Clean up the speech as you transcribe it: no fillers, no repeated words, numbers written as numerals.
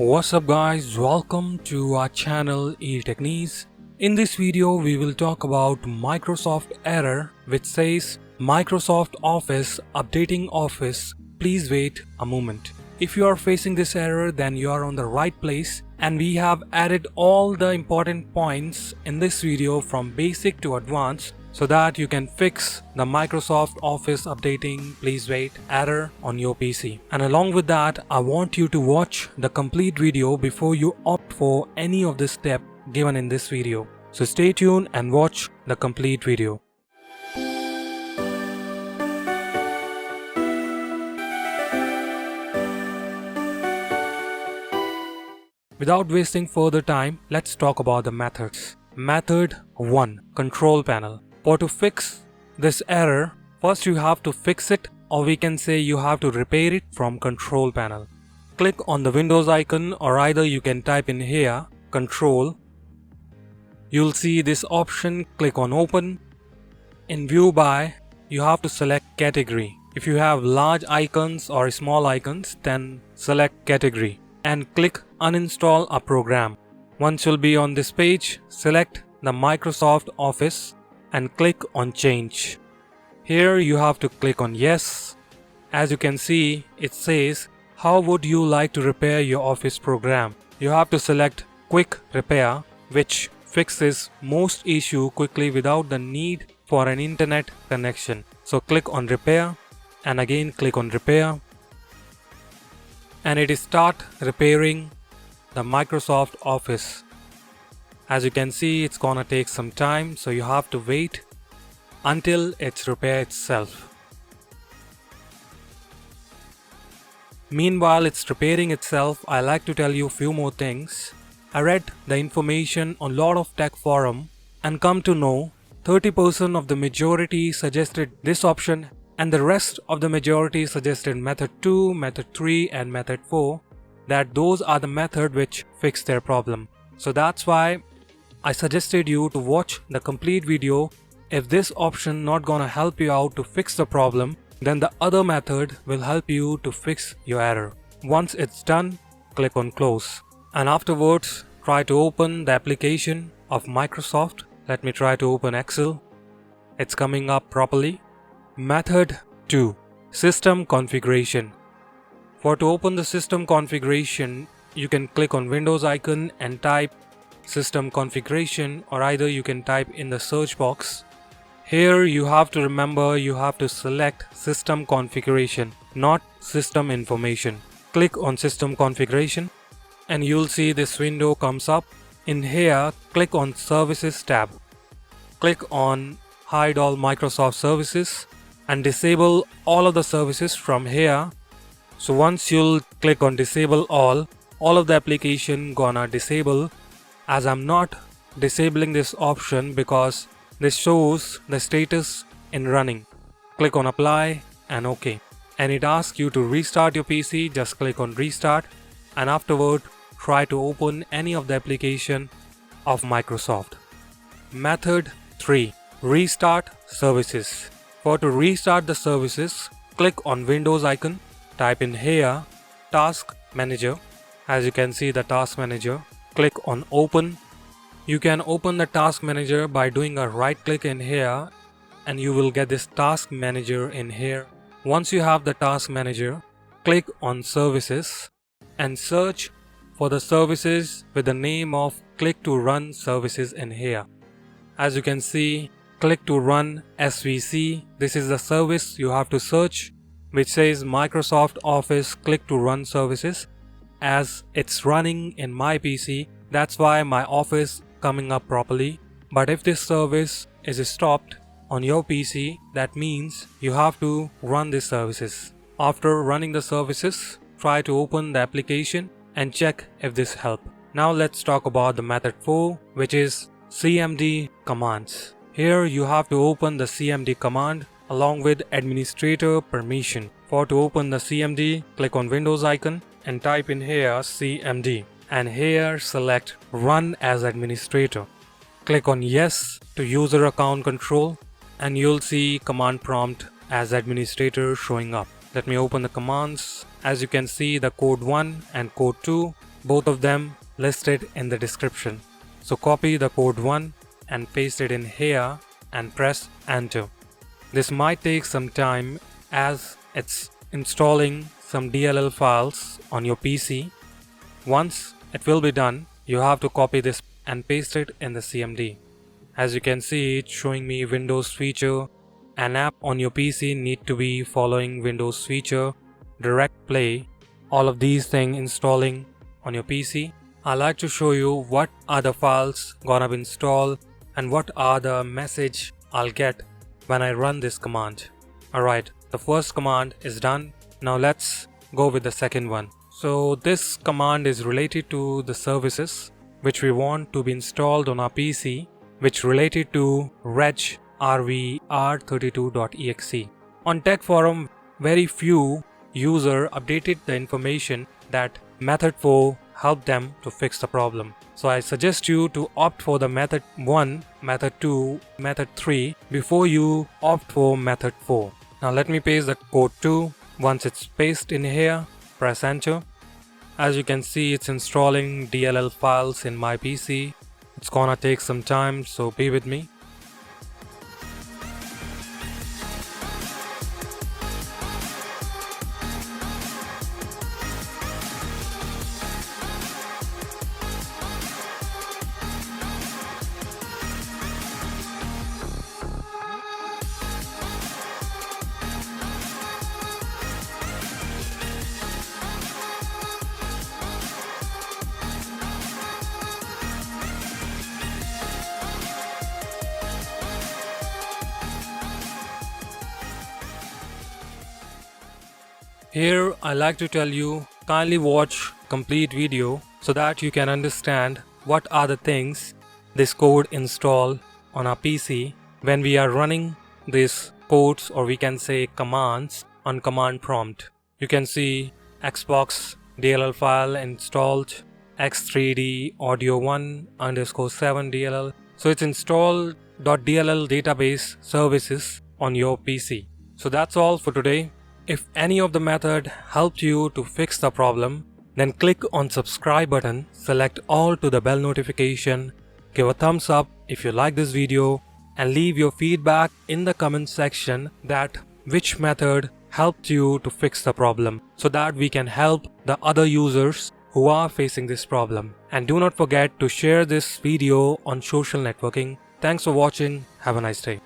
What's up guys, welcome to our channel eTechniz. In this video we will talk about Microsoft error which says Microsoft Office updating Office, please wait a moment. If you are facing this error then you are on the right place, and we have added all the important points in this video from basic to advanced so that you can fix the Microsoft Office updating please wait error on your PC. And along with that, I want you to watch the complete video before you opt for any of the step given in this video. So stay tuned and watch the complete video. Without wasting further time, let's talk about the methods. Method 1. Control panel. To fix this error, first you have to fix it, or we can say you have to repair it from control panel. Click on the Windows icon, or either you can type in here control. You'll see this option, click on open. In view by, you have to select category. If you have large icons or small icons, then select category and click uninstall a program. Once you'll be on this page, select the Microsoft Office and click on change. Here you have to click on yes. As you can see, it says how would you like to repair your Office program. You have to select quick repair, which fixes most issue quickly without the need for an internet connection. So click on repair and again click on repair, and it is start repairing the Microsoft Office. As you can see, it's gonna take some time, so you have to wait until it's repaired itself. Meanwhile it's repairing itself, I like to tell you a few more things. I read the information on lot of tech forum and come to know 30% of the majority suggested this option, and the rest of the majority suggested method 2, method 3 and method 4, that those are the method which fix their problem. So that's why I suggested you to watch the complete video. If this option not gonna help you out to fix the problem, then the other method will help you to fix your error. Once it's done, click on close. And afterwards, try to open the application of Microsoft. Let me try to open Excel. It's coming up properly. Method 2. System configuration. To open the system configuration, you can click on Windows icon and type system configuration, or either you can type in the search box. Here you have to remember you have to select system configuration, not system information. Click on system configuration and you'll see this window comes up. In here, click on services tab. Click on hide all Microsoft services and disable all of the services from here. So once you'll click on disable all of the application gonna disable. As I'm not disabling this option because this shows the status in running. Click on apply and OK. And it asks you to restart your PC, just click on restart, and afterward try to open any of the application of Microsoft. Method 3. Restart services. To restart the services, click on Windows icon, type in here task manager. As you can see the task manager, click on open. You can open the task manager by doing a right click in here and you will get this task manager in here. Once you have the task manager, click on services and search for the services with the name of click to run services in here. As you can see, click to run SVC. This is the service you have to search, which says Microsoft Office click to run services. As it's running in my PC, that's why my Office coming up properly. But if this service is stopped on your PC, that means you have to run these services. After running the services, try to open the application and check if this helps. Now let's talk about the method 4, which is CMD commands. Here you have to open the CMD command along with administrator permission. To open the CMD, click on Windows icon and type in here CMD, and here select run as administrator. Click on yes to user account control and you'll see command prompt as administrator showing up. Let me open the commands. As you can see, the code 1 and code 2 both of them listed in the description. So copy the code 1 and paste it in here and press enter. This might take some time as it's installing some DLL files on your PC. Once it will be done, you have to copy this and paste it in the CMD. As you can see, it's showing me Windows feature. An app on your PC need to be following Windows feature, direct play, all of these things installing on your PC. I like to show you what are the files gonna be installed and what are the message I'll get when I run this command. Alright, the first command is done. Now let's go with the second one. So this command is related to the services which we want to be installed on our PC, which related to reg rvr32.exe. On Tech Forum, very few user updated the information that method 4 helped them to fix the problem. So I suggest you to opt for the method 1, method 2, method 3 before you opt for method 4. Now let me paste the code 2. Once it's pasted in here, press enter. As you can see, it's installing DLL files in my PC. It's gonna take some time, so be with me. Here I like to tell you, kindly watch complete video so that you can understand what are the things this code install on our PC when we are running these codes, or we can say commands, on command prompt. You can see Xbox DLL file installed, x3d audio 1 _ 7 DLL. So it's installed .dll database services on your PC. So that's all for today. If any of the method helped you to fix the problem, then click on subscribe button, select all to the bell notification, give a thumbs up if you like this video, and leave your feedback in the comment section that which method helped you to fix the problem, so that we can help the other users who are facing this problem. And do not forget to share this video on social networking. Thanks for watching. Have a nice day.